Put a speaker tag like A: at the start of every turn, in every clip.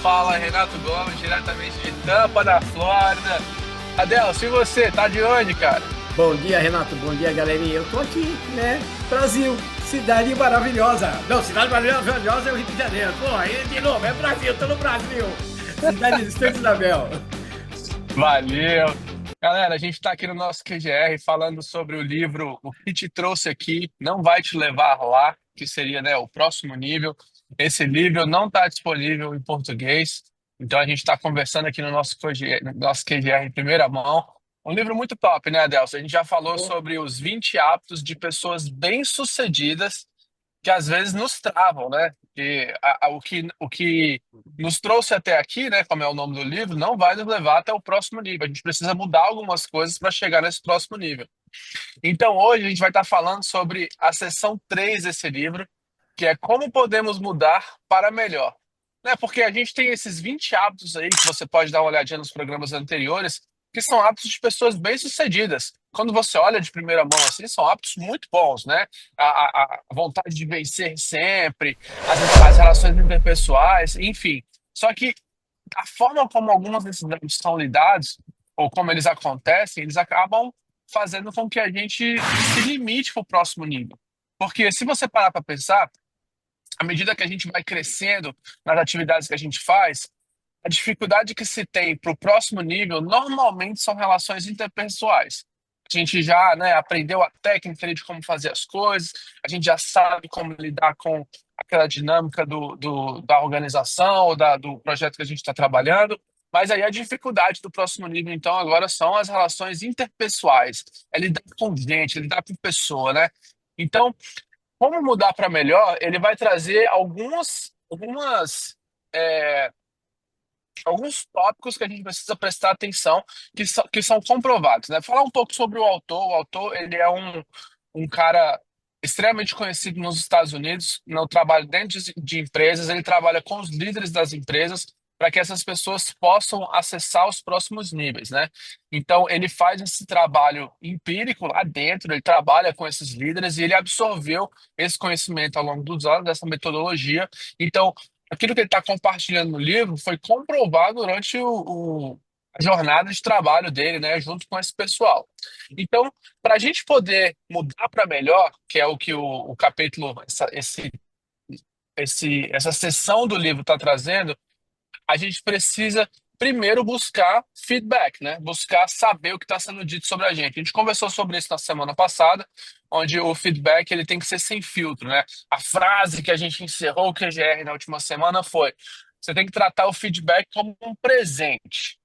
A: fala Renato Gomes, diretamente de Tampa, na Flórida. Adelson, e você? Tá de onde, cara?
B: Bom dia, Renato. Bom dia, galerinha. Eu tô aqui, né? Brasil, cidade maravilhosa. Não, cidade maravilhosa é o Rio de Janeiro. Pô, aí de novo, é Brasil, tô no Brasil. Cidade de Santa Isabel.
A: Valeu! Galera, a gente tá aqui no nosso QGR falando sobre o livro O que te trouxe aqui não vai te levar lá, que seria, né, o próximo nível. Esse livro não está disponível em português, então a gente está conversando aqui no nosso QGR em primeira mão. Um livro muito top, né, Adelson? A gente já falou
B: Pô,
A: sobre os 20 hábitos de pessoas bem-sucedidas que às vezes nos travam, né? Que o que nos trouxe até aqui, né, como é o nome do livro, não vai nos levar até o próximo nível. A gente precisa mudar algumas coisas para chegar nesse próximo nível. Então, hoje a gente vai estar falando sobre a seção 3 desse livro, que é como podemos mudar para melhor. Né? Porque a gente tem esses 20 hábitos aí, que você pode dar uma olhadinha nos programas anteriores, que são hábitos de pessoas bem-sucedidas. Quando você olha de primeira mão assim, são hábitos muito bons, né? A vontade de vencer sempre, as relações interpessoais, enfim. Só que a forma como algumas desses hábitos são lidados, ou como eles acontecem, eles acabam fazendo com que a gente se limite para o próximo nível. Porque se você parar para pensar, à medida que a gente vai crescendo nas atividades que a gente faz, a dificuldade que se tem para o próximo nível normalmente são relações interpessoais. A gente já, né, aprendeu a técnica ali de como fazer as coisas, a gente já sabe como lidar com aquela dinâmica da organização ou do projeto que a gente está trabalhando, mas aí a dificuldade do próximo nível, então, agora são as relações interpessoais, é lidar com gente, é lidar com pessoa, né? Então, como mudar para melhor, ele vai trazer é, alguns tópicos que a gente precisa prestar atenção, que são comprovados, né? Falar um pouco sobre o autor. O autor, ele é um cara extremamente conhecido nos Estados Unidos, no trabalho dentro de empresas, ele trabalha com os líderes das empresas para que essas pessoas possam acessar os próximos níveis, né? Então, ele faz esse trabalho empírico lá dentro, ele trabalha com esses líderes e ele absorveu esse conhecimento ao longo dos anos, dessa metodologia. Então, aquilo que ele está compartilhando no livro foi comprovado durante a jornada de trabalho dele, né, junto com esse pessoal. Então, para a gente poder mudar para melhor, que é o que o capítulo, essa seção do livro está trazendo, a gente precisa primeiro buscar feedback, né? Buscar saber o que está sendo dito sobre a gente. A gente conversou sobre isso na semana passada, onde o feedback ele tem que ser sem filtro, né? A frase que a gente encerrou o QGR na última semana foi: você tem que tratar o feedback como um presente.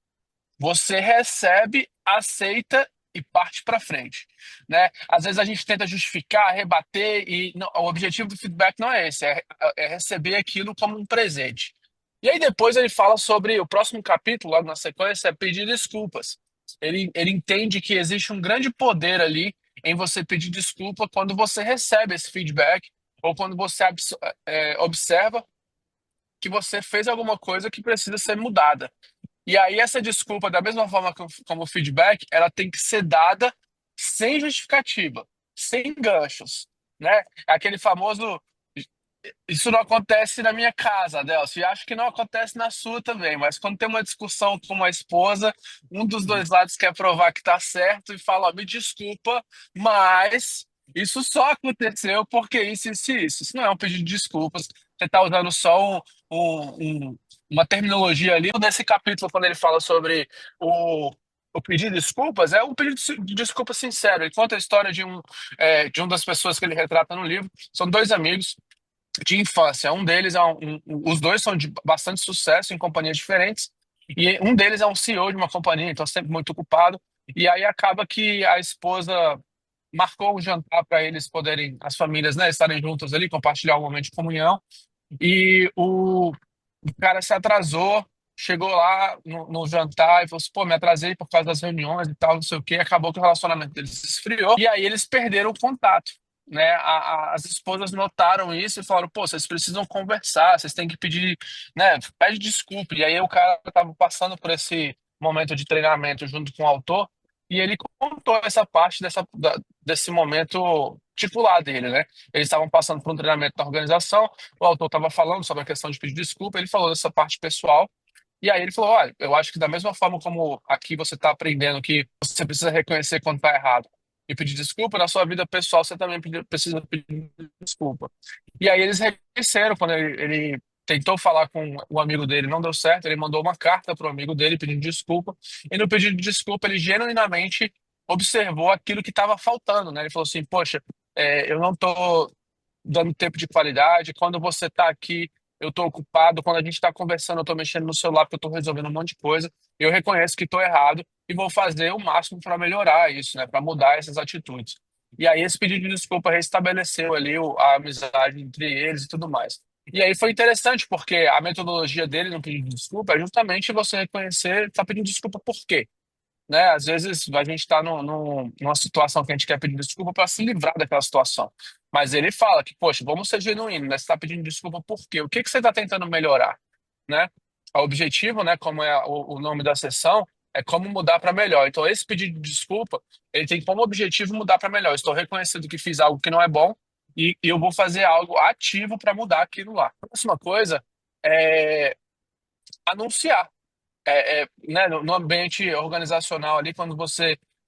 A: Você recebe, aceita e parte para frente, né? Às vezes a gente tenta justificar, rebater e o objetivo do feedback não é esse, é receber aquilo como um presente. E aí depois ele fala sobre o próximo capítulo, logo na sequência, é pedir desculpas. Ele entende que existe um grande poder ali em você pedir desculpa quando você recebe esse feedback ou quando você observa que você fez alguma coisa que precisa ser mudada. E aí essa desculpa, da mesma forma como o feedback, ela tem que ser dada sem justificativa, sem ganchos, né? Aquele famoso, isso não acontece na minha casa, Adelson, e acho que não acontece na sua também, mas quando tem uma discussão com uma esposa, um dos dois lados quer provar que tá certo e fala, ó, me desculpa, mas isso só aconteceu porque isso e isso. Isso não é um pedido de desculpas, você está usando só um, um- uma terminologia ali. Nesse capítulo, quando ele fala sobre o, o pedido de desculpas, é um pedido de desculpa sincero. Ele conta a história de um das pessoas que ele retrata no livro. São dois amigos de infância. Um deles os dois são de bastante sucesso em companhias diferentes, e um deles é um CEO de uma companhia, então sempre muito ocupado. E aí acaba que a esposa marcou um jantar para eles poderem, as famílias, né, estarem juntas ali, compartilhar um momento de comunhão. E o cara se atrasou, chegou lá no jantar e falou assim: pô, me atrasei por causa das reuniões e tal, não sei o quê. Acabou que o relacionamento deles se esfriou e aí eles perderam o contato. Né? As esposas notaram isso e falaram: pô, vocês precisam conversar, vocês têm que pedir, né? Pede desculpa. E aí o cara estava passando por esse momento de treinamento junto com o autor. e ele contou essa parte desse momento particular dele, né? Eles estavam passando por um treinamento da organização, o autor estava falando sobre a questão de pedir desculpa, ele falou dessa parte pessoal, e aí ele falou, olha, eu acho que da mesma forma como aqui você está aprendendo que você precisa reconhecer quando está errado e pedir desculpa, na sua vida pessoal você também precisa pedir desculpa. E aí eles reconheceram quando ele tentou falar com o amigo dele, não deu certo, ele mandou uma carta para o amigo dele pedindo desculpa, e no pedido de desculpa ele genuinamente observou aquilo que estava faltando, né? Ele falou assim, poxa, eu não estou dando tempo de qualidade, quando você está aqui, eu estou ocupado, quando a gente está conversando, eu estou mexendo no celular porque eu estou resolvendo um monte de coisa, eu reconheço que estou errado e vou fazer o máximo para melhorar isso, né? Para mudar essas atitudes. E aí esse pedido de desculpa restabeleceu ali a amizade entre eles e tudo mais. E aí foi interessante, porque a metodologia dele no pedido de desculpa é justamente você reconhecer, tá pedindo desculpa por quê? Né? Às vezes a gente está numa situação que a gente quer pedir desculpa para se livrar daquela situação. Mas ele fala que, poxa, vamos ser genuínos, né? Você está pedindo desculpa por quê? O que que você está tentando melhorar? Né? O objetivo, né, como é o nome da sessão, é como mudar para melhor. Então, esse pedido de desculpa, ele tem como objetivo mudar para melhor. Estou reconhecendo que fiz algo que não é bom e eu vou fazer algo ativo para mudar aquilo lá. A próxima coisa é anunciar né, no ambiente organizacional ali, quando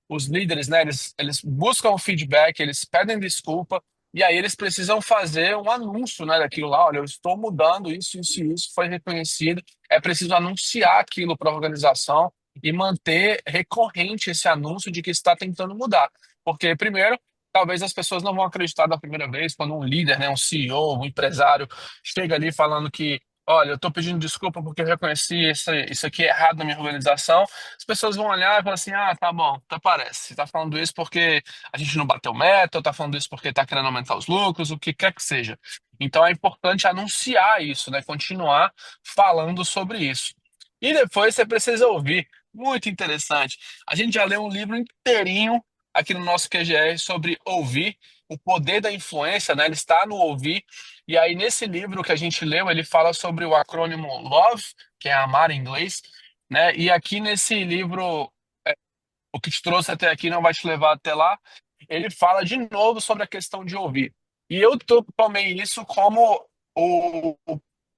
A: os líderes, né, eles buscam o feedback, eles pedem desculpa, e aí eles precisam fazer um anúncio, né, daquilo lá, olha, eu estou mudando isso e isso foi reconhecido, é preciso anunciar aquilo para a organização e manter recorrente esse anúncio de que está tentando mudar. Porque, primeiro, talvez as pessoas não vão acreditar da primeira vez quando um líder, né, um CEO, um empresário, chega ali falando que olha, eu estou pedindo desculpa porque eu reconheci isso aqui é errado na minha organização. As pessoas vão olhar e falar assim: ah, tá bom, até parece. Você tá falando isso porque a gente não bateu meta, ou tá falando isso porque tá querendo aumentar os lucros, o que quer que seja. Então é importante anunciar isso, né? Continuar falando sobre isso. E depois você precisa ouvir. Muito interessante. A gente já leu um livro inteirinho aqui no nosso QGR sobre ouvir, o poder da influência, né? Ele está no ouvir. E aí, nesse livro que a gente leu, ele fala sobre o acrônimo LOVE, que é amar em inglês, né? E aqui nesse livro, o que te trouxe até aqui não vai te levar até lá, ele fala de novo sobre a questão de ouvir. E eu tomei isso como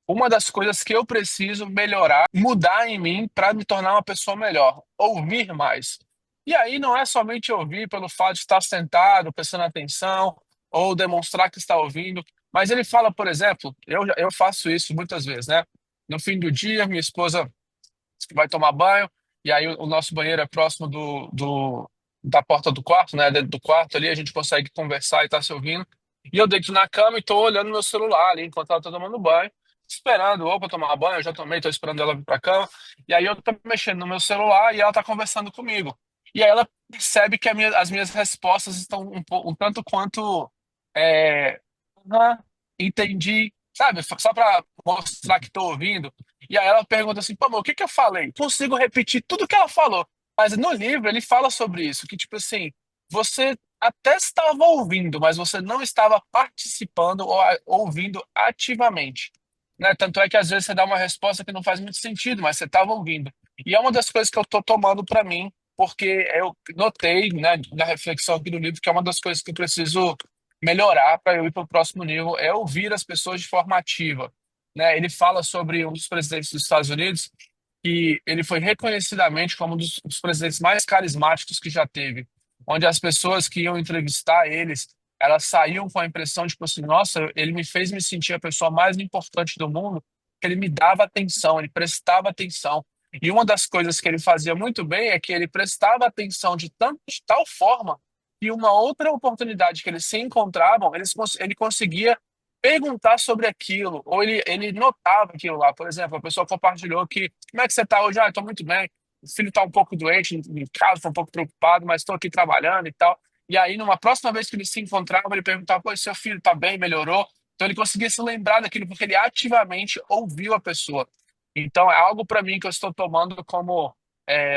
A: uma das coisas que eu preciso melhorar, mudar em mim para me tornar uma pessoa melhor, ouvir mais. E aí não é somente ouvir pelo fato de estar sentado, prestando atenção, ou demonstrar que está ouvindo, mas ele fala, por exemplo, eu faço isso muitas vezes, né? No fim do dia, minha esposa vai tomar banho, e aí o nosso banheiro é próximo da porta do quarto, né? Dentro do quarto ali, a gente consegue conversar e tá se ouvindo. E eu deito na cama e tô olhando meu celular ali enquanto ela tá tomando banho, esperando ou pra tomar banho, eu já tomei, tô esperando ela vir pra cama. E aí eu tô mexendo no meu celular e ela tá conversando comigo. E aí ela percebe que as minhas respostas estão um tanto quanto é, "Ah, entendi, sabe? Só pra mostrar que tô ouvindo. E aí ela pergunta assim, pô, mas o que que eu falei? Consigo repetir tudo que ela falou. Mas no livro ele fala sobre isso, que tipo assim, você até estava ouvindo, mas você não estava participando ou ouvindo ativamente. Né? Tanto é que às vezes você dá uma resposta que não faz muito sentido, mas você estava ouvindo. E é uma das coisas que eu estou tomando para mim, porque eu notei, né, na reflexão aqui do livro, que é uma das coisas que eu preciso melhorar para eu ir para o próximo nível, é ouvir as pessoas de forma ativa, né? Ele fala sobre um dos presidentes dos Estados Unidos que ele foi reconhecidamente como um dos presidentes mais carismáticos que já teve, onde as pessoas que iam entrevistar eles, elas saíam com a impressão de, tipo assim, nossa, ele me fez me sentir a pessoa mais importante do mundo, que ele me dava atenção, ele prestava atenção. E uma das coisas que ele fazia muito bem é que ele prestava atenção de tal forma que uma outra oportunidade que eles se encontravam, ele conseguia perguntar sobre aquilo, ou ele notava aquilo lá. Por exemplo, a pessoa compartilhou que, como é que você está hoje? Ah, estou muito bem. O filho está um pouco doente em casa, estou um pouco preocupado, mas estou aqui trabalhando e tal. E aí, numa próxima vez que eles se encontravam, ele perguntava, pô, seu filho está bem, melhorou? Então ele conseguia se lembrar daquilo, porque ele ativamente ouviu a pessoa. Então é algo para mim que eu estou tomando como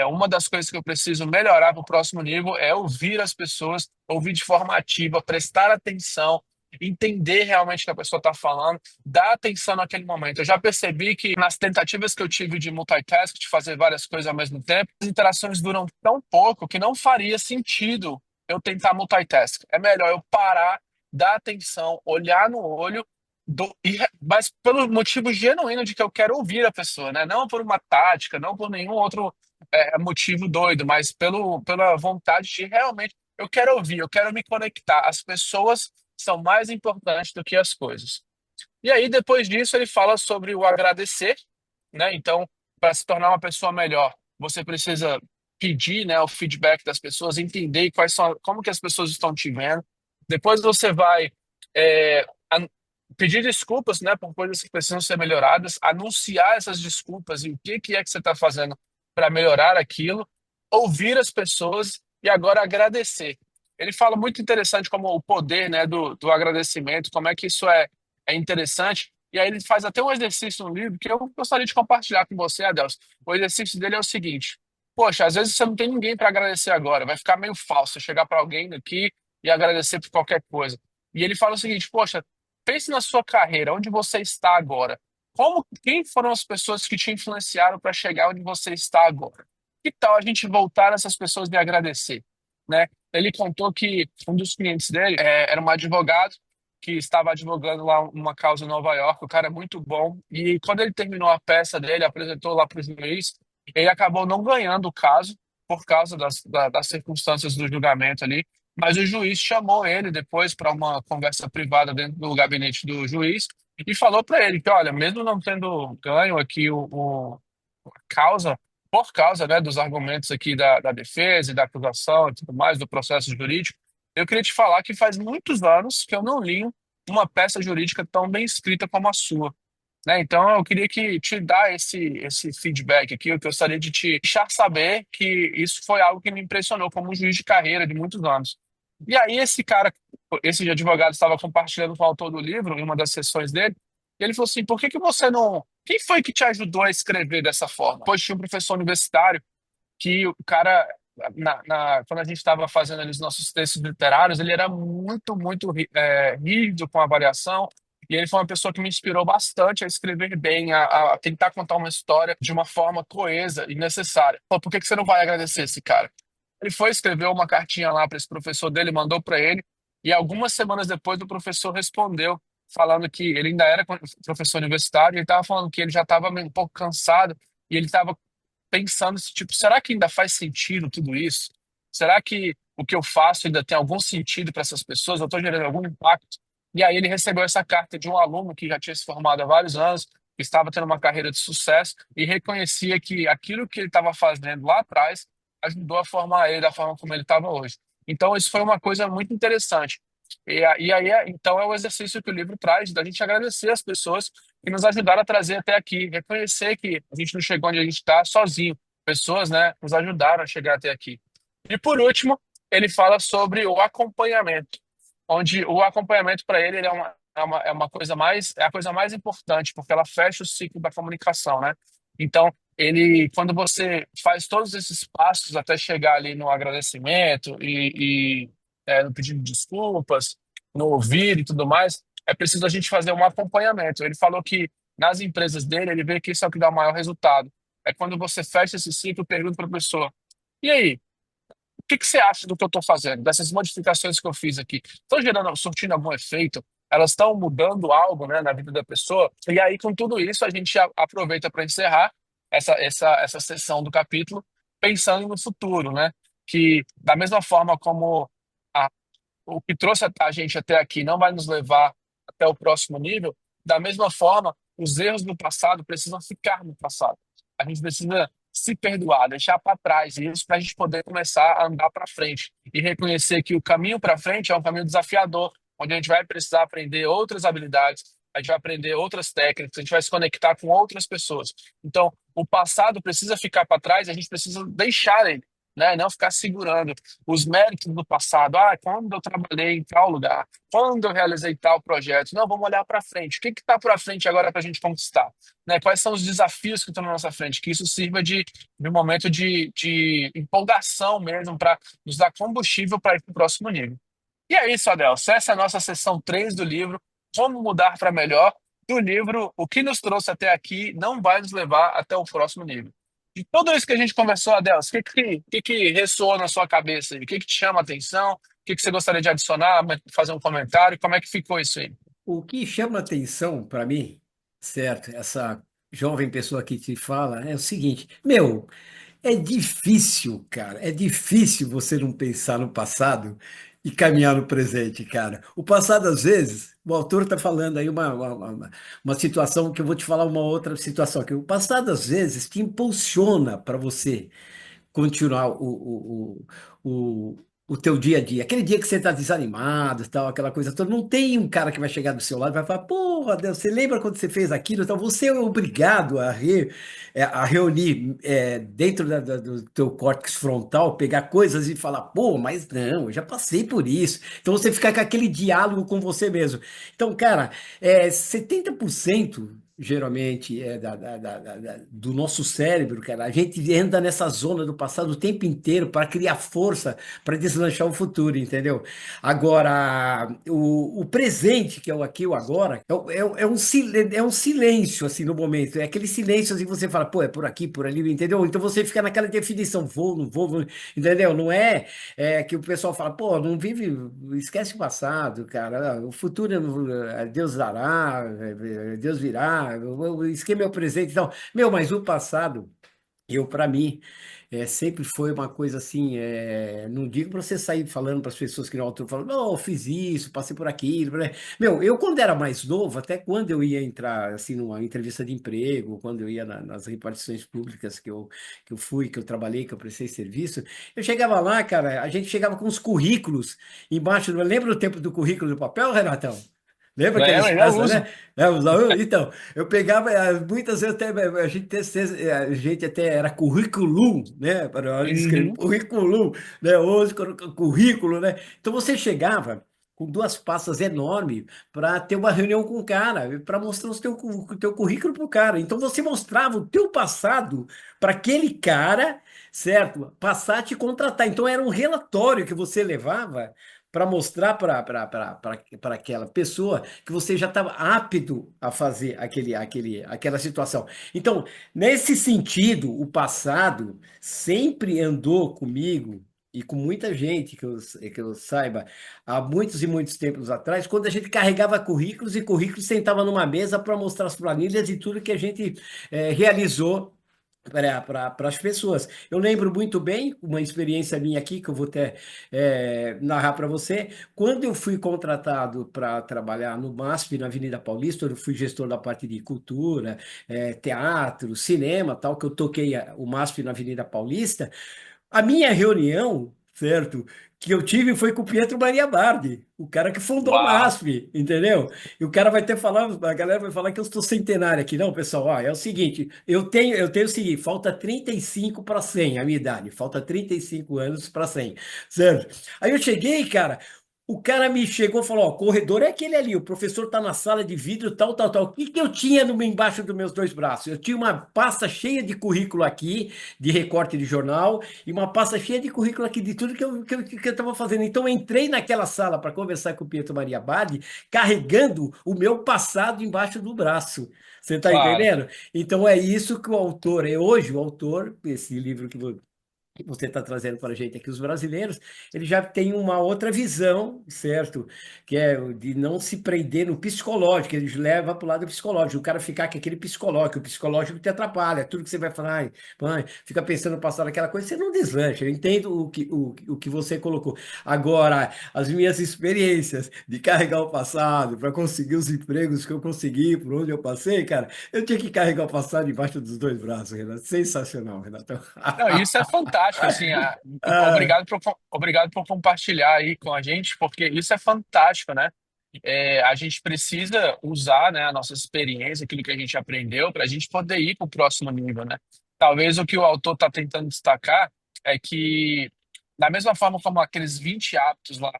A: uma das coisas que eu preciso melhorar para o próximo nível é ouvir as pessoas, ouvir de forma ativa, prestar atenção, entender realmente o que a pessoa está falando, dar atenção naquele momento. Eu já percebi que nas tentativas que eu tive de multitask, de fazer várias coisas ao mesmo tempo, as interações duram tão pouco que não faria sentido eu tentar multitask. É melhor eu parar, dar atenção, olhar no olho, mas pelo motivo genuíno de que eu quero ouvir a pessoa, né? Não por uma tática, não por nenhum outro motivo doido, mas pela vontade de realmente eu quero ouvir, eu quero me conectar. As pessoas são mais importantes do que as coisas. E aí, depois disso, ele fala sobre o agradecer, né? Então, para se tornar uma pessoa melhor, você precisa pedir, né, o feedback das pessoas, entender como que as pessoas estão te vendo. Depois você vai é, an- pedir desculpas, né, por coisas que precisam ser melhoradas, anunciar essas desculpas e o que é que você está fazendo para melhorar aquilo, ouvir as pessoas e agora agradecer. Ele fala muito interessante como o poder, né, do agradecimento, como é que isso é interessante. E aí ele faz até um exercício no livro que eu gostaria de compartilhar com você, Adelson. O exercício dele é o seguinte: poxa, às vezes você não tem ninguém para agradecer agora, vai ficar meio falso você chegar para alguém aqui e agradecer por qualquer coisa. E ele fala o seguinte: poxa, pense na sua carreira, onde você está agora. Quem foram as pessoas que te influenciaram para chegar onde você está agora? Que tal a gente voltar essas pessoas e agradecer, né? Ele contou que um dos clientes dele era um advogado que estava advogando lá uma causa em Nova York. O cara é muito bom. E quando ele terminou a peça dele, apresentou lá para o juiz, ele acabou não ganhando o caso por causa das circunstâncias do julgamento ali. Mas o juiz chamou ele depois para uma conversa privada dentro do gabinete do juiz e falou para ele que, olha, mesmo não tendo ganho aqui a causa, por causa, né, dos argumentos aqui da defesa e da acusação e tudo mais, do processo jurídico, eu queria te falar que faz muitos anos que eu não li uma peça jurídica tão bem escrita como a sua, né? Então, eu queria que te dar esse feedback aqui. Eu gostaria de te deixar saber que isso foi algo que me impressionou como um juiz de carreira de muitos anos. E aí, esse advogado estava compartilhando com o autor do livro em uma das sessões dele, e ele falou assim: por que que você não. Quem foi que te ajudou a escrever dessa forma? Pois tinha um professor universitário que o cara, quando a gente estava fazendo ali os nossos textos literários, ele era muito rígido com a avaliação, e ele foi uma pessoa que me inspirou bastante a escrever bem, a tentar contar uma história de uma forma coesa e necessária. Pô, por que que você não vai agradecer esse cara? Ele foi escrever uma cartinha lá para esse professor dele, mandou para ele, e algumas semanas depois o professor respondeu, falando que ele ainda era professor universitário, e ele estava falando que ele já estava um pouco cansado, e ele estava pensando se, tipo, será que ainda faz sentido tudo isso? Será que o que eu faço ainda tem algum sentido para essas pessoas? Eu estou gerando algum impacto? E aí ele recebeu essa carta de um aluno que já tinha se formado há vários anos, que estava tendo uma carreira de sucesso e reconhecia que aquilo que ele estava fazendo lá atrás ajudou a formar ele da forma como ele estava hoje. Então, isso foi uma coisa muito interessante. E aí, então, é o exercício que o livro traz, da gente agradecer as pessoas que nos ajudaram a trazer até aqui, reconhecer que a gente não chegou onde a gente está sozinho. Pessoas, né, nos ajudaram a chegar até aqui. E por último, ele fala sobre o acompanhamento, onde o acompanhamento para ele, é uma coisa é a coisa mais importante, porque ela fecha o ciclo da comunicação, né? Então, quando você faz todos esses passos até chegar ali no agradecimento no pedido de desculpas, no ouvir e tudo mais, é preciso a gente fazer um acompanhamento. Ele falou que nas empresas dele, ele vê que isso é o que dá o maior resultado. É quando você fecha esse ciclo, pergunta para a pessoa: e aí, o que que você acha do que eu estou fazendo, dessas modificações que eu fiz aqui? Estão surtindo algum efeito? Elas estão mudando algo, né, na vida da pessoa? E aí, com tudo isso, a gente aproveita para encerrar essa sessão do capítulo, pensando no futuro, né? Que, da mesma forma como a o que trouxe a gente até aqui não vai nos levar até o próximo nível, da mesma forma, os erros do passado precisam ficar no passado. A gente precisa se perdoar, deixar para trás isso para a gente poder começar a andar para frente e reconhecer que o caminho para frente é um caminho desafiador, onde a gente vai precisar aprender outras habilidades, a gente vai aprender outras técnicas, a gente vai se conectar com outras pessoas. Então, o passado precisa ficar para trás, a gente precisa deixar ele, né? Não ficar segurando os méritos do passado. Ah, quando eu trabalhei em tal lugar, quando eu realizei tal projeto. Não, vamos olhar para frente. O que está para frente agora para a gente conquistar? Né? Quais são os desafios que estão na nossa frente? Que isso sirva de um momento de empolgação mesmo, para nos dar combustível para ir para o próximo nível. E é isso, Adelson. Essa é a nossa sessão 3 do livro Como Mudar para Melhor. Do livro O que nos trouxe até aqui não vai nos levar até o próximo nível. De tudo isso que a gente conversou, Adelson, o que ressoou na sua cabeça aí? O que te chama a atenção? O que você gostaria de adicionar, fazer um comentário? Como é que ficou isso aí?
B: O que chama atenção para mim, certo? Essa jovem pessoa que te fala é o seguinte: meu, é difícil, cara. É difícil você não pensar no passado e caminhar no presente, cara. O passado, às vezes, o autor está falando aí uma situação que eu vou te falar uma outra situação, que o passado, às vezes, te impulsiona para você continuar o, o teu dia a dia. Aquele dia que você está desanimado, tal, aquela coisa toda, não tem um cara que vai chegar do seu lado e vai falar, porra, Deus, você lembra quando você fez aquilo? Então você é obrigado a reunir dentro do teu córtex frontal, pegar coisas e falar, pô, mas não, eu já passei por isso. Então você fica com aquele diálogo com você mesmo. Então, cara, 70% geralmente do nosso cérebro, cara. A gente anda nessa zona do passado o tempo inteiro para criar força para deslanchar o futuro, entendeu? Agora, o presente, que é o aqui e o agora, é um silêncio, assim, no momento. É aquele silêncio, assim, você fala, pô, é por aqui, por ali, entendeu? Então você fica naquela definição, vou, não vou, entendeu? Não é que o pessoal fala, pô, não vive, esquece o passado, cara. O futuro, Deus dará, Deus virá, o esquema é o presente. Então, meu, mas o passado. Para mim, sempre foi uma coisa assim, não digo para você sair falando para as pessoas que não autor, falando, não, eu fiz isso, passei por aquilo, né? Meu, eu quando era mais novo, até quando eu ia entrar, assim, numa entrevista de emprego, quando eu ia nas repartições públicas que eu fui, que eu trabalhei, que eu prestei serviço, eu chegava lá, cara, a gente chegava com os currículos embaixo, lembra o tempo do currículo do papel, Renatão? Lembra aqueles
A: Lembra? Eu
B: casos,
A: uso.
B: né? Então, eu pegava, muitas vezes até a gente até era currículo, né? Para escrever
A: Uhum.
B: currículo, né? Hoje, currículo, né? Então você chegava com duas pastas enormes para ter uma reunião com o cara, para mostrar o teu currículo para o cara. Então você mostrava o teu passado para aquele cara, certo? Passar a te contratar. Então era um relatório que você levava para mostrar para aquela pessoa que você já estava apto a fazer aquela situação. Então, nesse sentido, o passado sempre andou comigo e com muita gente que eu saiba, há muitos e muitos tempos atrás, quando a gente carregava currículos e currículos sentava numa mesa para mostrar as planilhas e tudo que a gente realizou para as pessoas. Eu lembro muito bem uma experiência minha aqui que eu vou até narrar para você. Quando eu fui contratado para trabalhar no MASP, na Avenida Paulista, eu fui gestor da parte de cultura, teatro, cinema, tal, que eu toquei o MASP na Avenida Paulista. A minha reunião, certo, que eu tive foi com o Pietro Maria Bardi, o cara que fundou o
A: Uau!
B: MASP, entendeu? E o cara vai ter falado, a galera vai falar que eu estou centenário aqui. Não, pessoal, ó, é o seguinte, eu tenho o seguinte, falta 35 para 100 a minha idade, falta 35 anos para 100, certo? Aí eu cheguei, cara, o cara me chegou e falou, ó, o corredor é aquele ali, o professor tá na sala de vidro, tal, tal, tal. O que que eu tinha embaixo dos meus dois braços? Eu tinha uma pasta cheia de currículo aqui, de recorte de jornal, e uma pasta cheia de currículo aqui de tudo que eu estava fazendo. Então, eu entrei naquela sala para conversar com o Pietro Maria Badi, carregando o meu passado embaixo do braço. Você está
A: Claro.
B: entendendo? Então, é isso que o autor, hoje o autor, esse livro que você está trazendo para a gente aqui, os brasileiros, ele já tem uma outra visão, certo? Que é o de não se prender no psicológico, eles levam para o lado psicológico, o cara ficar com aquele psicológico, o psicológico te atrapalha, tudo que você vai falar, ai, mãe, fica pensando no passado, aquela coisa, você não deslancha, eu entendo o que você colocou. Agora, as minhas experiências de carregar o passado para conseguir os empregos que eu consegui, por onde eu passei, cara, eu tinha que carregar o passado debaixo dos dois braços, Renato. Sensacional, Renato.
A: Não, isso é fantástico, assim,
B: Ah,
A: obrigado por compartilhar aí com a gente, porque isso é fantástico, né? A gente precisa usar, né, a nossa experiência, aquilo que a gente aprendeu, para a gente poder ir para o próximo nível, né? Talvez o que o autor está tentando destacar é que, da mesma forma como aqueles 20 hábitos lá,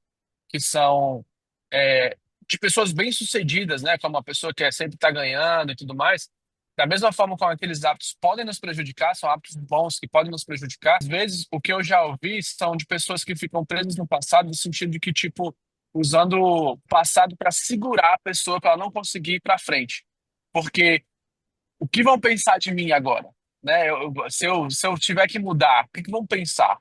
A: que são é, de pessoas bem-sucedidas, né, como uma pessoa que sempre está ganhando e tudo mais, da mesma forma como aqueles hábitos podem nos prejudicar, são hábitos bons que podem nos prejudicar. Às vezes, o que eu já ouvi são de pessoas que ficam presas no passado, no sentido de que, tipo, usando o passado para segurar a pessoa para ela não conseguir ir para frente. Porque o que vão pensar de mim agora? Né? Se eu tiver que mudar, o que que vão pensar?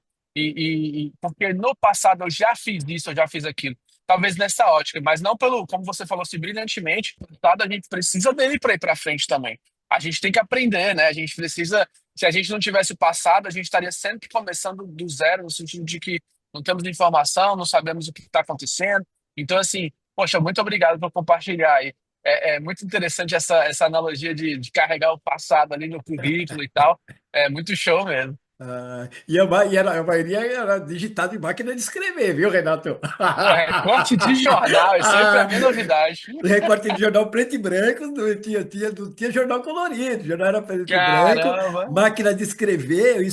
A: Porque no passado eu já fiz isso, eu já fiz aquilo. Talvez nessa ótica, mas não pelo, como você falou assim, brilhantemente, o passado a gente precisa dele para ir para frente também. A gente tem que aprender, né? A gente precisa. Se a gente não tivesse o passado, a gente estaria sempre começando do zero, no sentido de que não temos informação, não sabemos o que está acontecendo. Então, assim, poxa, muito obrigado por compartilhar aí. É muito interessante essa analogia de carregar o passado ali no currículo e tal. É muito show mesmo.
B: A maioria era digitado em máquina de escrever, viu, Renato?
A: Pô, recorte de jornal, isso aí pra
B: Ah,
A: mim é novidade.
B: recorte de jornal preto e branco, não tinha jornal colorido, jornal era preto e branco,
A: Caramba!
B: máquina de escrever,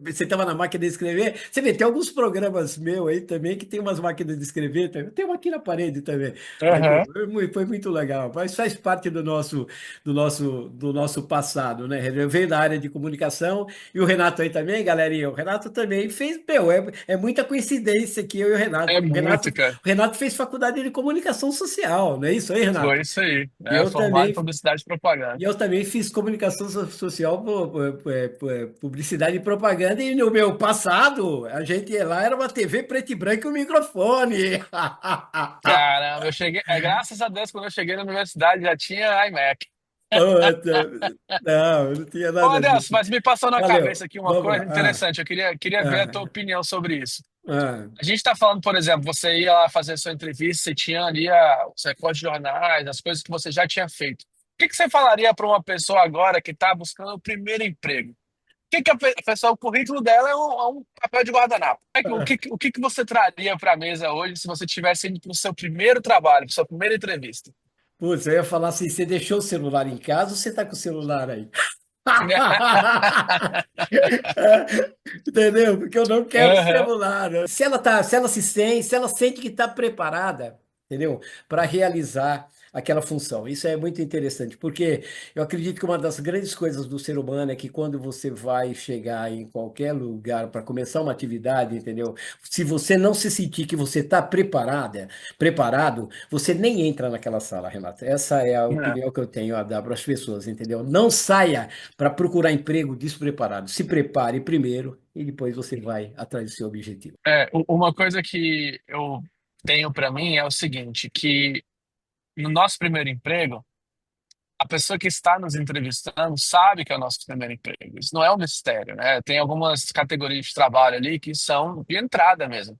B: você estava na máquina de escrever, você vê, tem alguns programas meus aí também que tem umas máquinas de escrever, também. Tem uma aqui na parede também, mas
A: Aham.
B: foi muito legal, mas faz parte do nosso passado, né? Eu venho da área de comunicação, e o Renato aí também, galerinha, o Renato também fez, meu, é muita coincidência aqui, eu e o Renato,
A: É
B: porque o Renato,
A: muito, cara.
B: o Renato fez faculdade de comunicação social, não é isso aí,
A: Foi
B: Renato?
A: isso aí.
B: E
A: É,
B: eu
A: formado em
B: também,
A: publicidade e
B: e
A: propaganda.
B: eu também fiz comunicação social, publicidade e propaganda, e no meu passado, a gente ia lá, era uma TV preto e branco e um microfone.
A: Caramba, eu cheguei. Graças a Deus, quando eu cheguei na universidade já tinha iMac.
B: Puta, não, não tinha
A: Ô,
B: nada
A: Adelson,
B: disso.
A: mas me passou na cabeça
B: Valeu,
A: aqui uma
B: vamos
A: coisa
B: lá. Ah,
A: interessante. Eu queria ver a tua
B: ah,
A: opinião sobre isso.
B: ah.
A: A gente está falando, por exemplo, você ia lá fazer sua entrevista, você tinha ali os recortes de jornais, as coisas que você já tinha feito. O que que você falaria para uma pessoa agora que está buscando o primeiro emprego? Que a pessoa, o currículo dela é um papel de guardanapo. O que que você traria para a mesa hoje se você tivesse indo para o seu primeiro trabalho, para sua primeira entrevista?
B: Putz, eu ia falar assim, você deixou o celular em casa ou você tá com o celular aí? Entendeu? Porque eu não quero
A: Aham.
B: celular. Se ela sente que está preparada, entendeu? Para realizar aquela função. Isso é muito interessante, porque eu acredito que uma das grandes coisas do ser humano é que quando você vai chegar em qualquer lugar para começar uma atividade, entendeu? Se você não se sentir que você está preparado, você nem entra naquela sala, Renata. Essa é a opinião que eu tenho a dar para as pessoas, entendeu? Não saia para procurar emprego despreparado. Se prepare primeiro e depois você vai atrás do seu objetivo.
A: Uma coisa que eu tenho para mim é o seguinte, que no nosso primeiro emprego, a pessoa que está nos entrevistando sabe que é o nosso primeiro emprego. Isso não é um mistério, né? Tem algumas categorias de trabalho ali que são de entrada mesmo.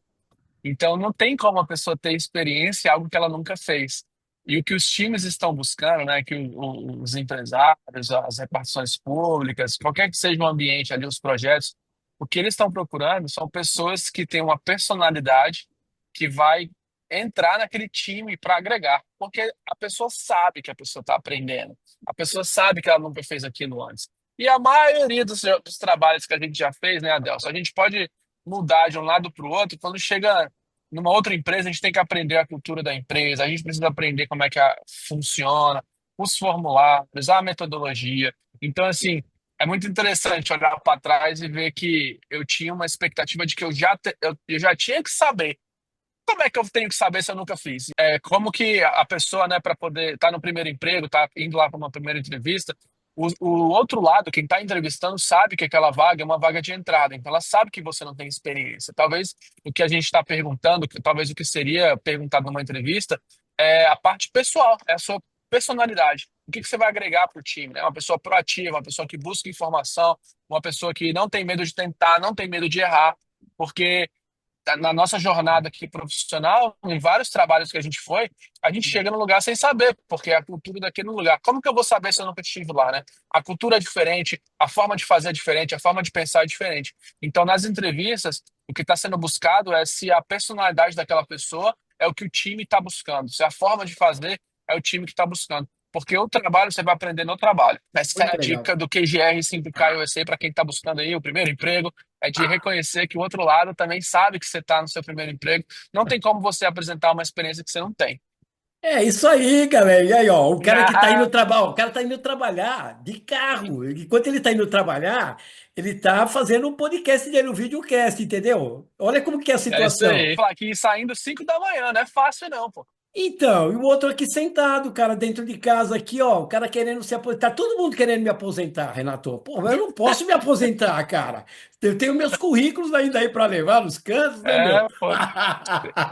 A: Então, não tem como a pessoa ter experiência em algo que ela nunca fez. E o que os times estão buscando, né, que os empresários, as repartições públicas, qualquer que seja o ambiente ali, os projetos, o que eles estão procurando são pessoas que têm uma personalidade que vai entrar naquele time para agregar. Porque a pessoa sabe que a pessoa está aprendendo. A pessoa sabe que ela nunca fez aquilo antes. E a maioria dos trabalhos que a gente já fez, né, Adelson, a gente pode mudar de um lado para o outro. Quando chega numa outra empresa, a gente tem que aprender a cultura da empresa, a gente precisa aprender como é que funciona, os formulários, a metodologia. Então, assim, é muito interessante olhar para trás e ver que eu tinha uma expectativa de que eu já tinha que saber. Como é que eu tenho que saber se eu nunca fiz? Como que a pessoa, né, para poder estar no primeiro emprego, tá indo lá para uma primeira entrevista, o outro lado, quem está entrevistando, sabe que aquela vaga é uma vaga de entrada, então ela sabe que você não tem experiência. Talvez o que a gente está perguntando, talvez o que seria perguntado numa entrevista, é a parte pessoal, é a sua personalidade. O que que você vai agregar para o time? Né? Uma pessoa proativa, uma pessoa que busca informação, uma pessoa que não tem medo de tentar, não tem medo de errar, porque na nossa jornada aqui profissional, em vários trabalhos que a gente foi, a gente chega no lugar sem saber, porque é a cultura daquele lugar. Como que eu vou saber se eu nunca estive lá, né? A cultura é diferente, a forma de fazer é diferente, a forma de pensar é diferente. Então, nas entrevistas, o que está sendo buscado é se a personalidade daquela pessoa é o que o time está buscando, se a forma de fazer é o time que está buscando. Porque o trabalho você vai aprender no trabalho. Essa é
B: Muito
A: a
B: legal.
A: dica do QGR 5K USA para quem está buscando aí o primeiro emprego, é de reconhecer que o outro lado também sabe que você está no seu primeiro emprego. Não tem como você apresentar uma experiência que você não tem.
B: É isso aí, galera. E aí, ó, o cara que tá indo
A: Ah,
B: trabalhar, o cara tá indo trabalhar de carro. Enquanto ele tá indo trabalhar, ele tá fazendo um podcast dele, um videocast, entendeu? Olha como que é a
A: é isso
B: situação.
A: aí. Falar aqui saindo 5 da manhã, não é fácil não, pô.
B: Então, e o outro aqui sentado, cara, dentro de casa aqui, ó, o cara querendo se aposentar. Todo mundo querendo me aposentar, Renato. Pô, mas eu não posso me aposentar, cara. Eu tenho meus currículos ainda aí para levar nos cantos, né, meu?
A: É, pô,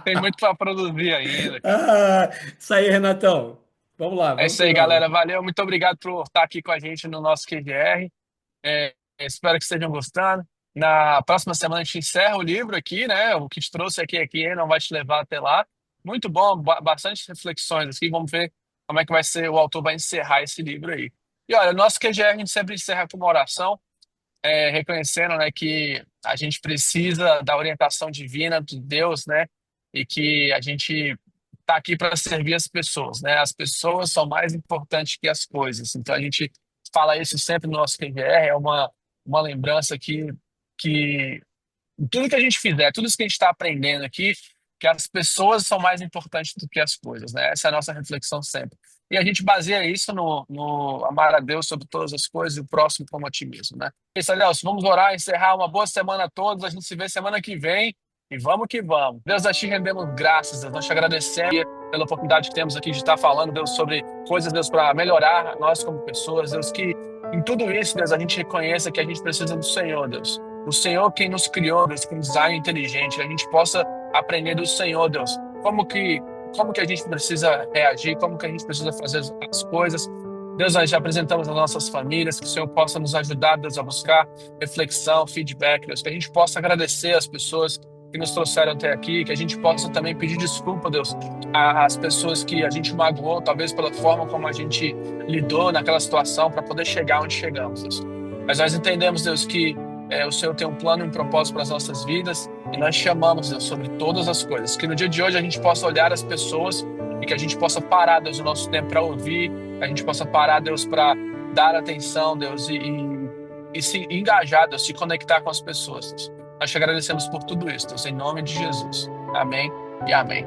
A: tem muito para produzir ainda, cara.
B: Ah, isso aí, Renatão. Vamos lá,
A: É
B: vamos
A: isso
B: que
A: aí,
B: vamos.
A: galera. Valeu, muito obrigado por estar aqui com a gente no nosso QGR. Espero que estejam gostando. Na próxima semana a gente encerra o livro aqui, né? O que te trouxe aqui não vai te levar até lá. Muito bom, bastante reflexões aqui. Vamos ver como é que vai ser, o autor vai encerrar esse livro aí. E olha, nosso QGR a gente sempre encerra com uma oração, reconhecendo, né, que a gente precisa da orientação divina de Deus, né? E que a gente está aqui para servir as pessoas, né? As pessoas são mais importantes que as coisas. Então a gente fala isso sempre no nosso QGR, é uma lembrança que tudo que a gente fizer, tudo isso que a gente está aprendendo aqui, que as pessoas são mais importantes do que as coisas, né? Essa é a nossa reflexão sempre. E a gente baseia isso no amar a Deus sobre todas as coisas e o próximo como a ti mesmo, né? É isso, Nelson, vamos orar, encerrar uma boa semana a todos. A gente se vê semana que vem e vamos que vamos. Deus, nós te rendemos graças, Deus, nós te agradecemos pela oportunidade que temos aqui de estar falando, Deus, sobre coisas, Deus, para melhorar nós como pessoas, Deus, que em tudo isso, Deus, a gente reconheça que a gente precisa do Senhor, Deus. O Senhor quem nos criou, Deus, que nos dá inteligente, que a gente possa aprender do Senhor, Deus, como que a gente precisa reagir, como que a gente precisa fazer as coisas. Deus, nós já apresentamos as nossas famílias, que o Senhor possa nos ajudar, Deus, a buscar reflexão, feedback, Deus, que a gente possa agradecer as pessoas que nos trouxeram até aqui, que a gente possa também pedir desculpa, Deus, às pessoas que a gente magoou, talvez pela forma como a gente lidou naquela situação para poder chegar onde chegamos, Deus. Mas nós entendemos, Deus, que o Senhor tem um plano e um propósito para as nossas vidas e nós chamamos, Deus, sobre todas as coisas. Que no dia de hoje a gente possa olhar as pessoas e que a gente possa parar, Deus, o nosso tempo para ouvir, que a gente possa parar, Deus, para dar atenção, Deus, e se engajar, Deus, se conectar com as pessoas, Deus. Nós te agradecemos por tudo isso, Deus, em nome de Jesus. Amém e amém.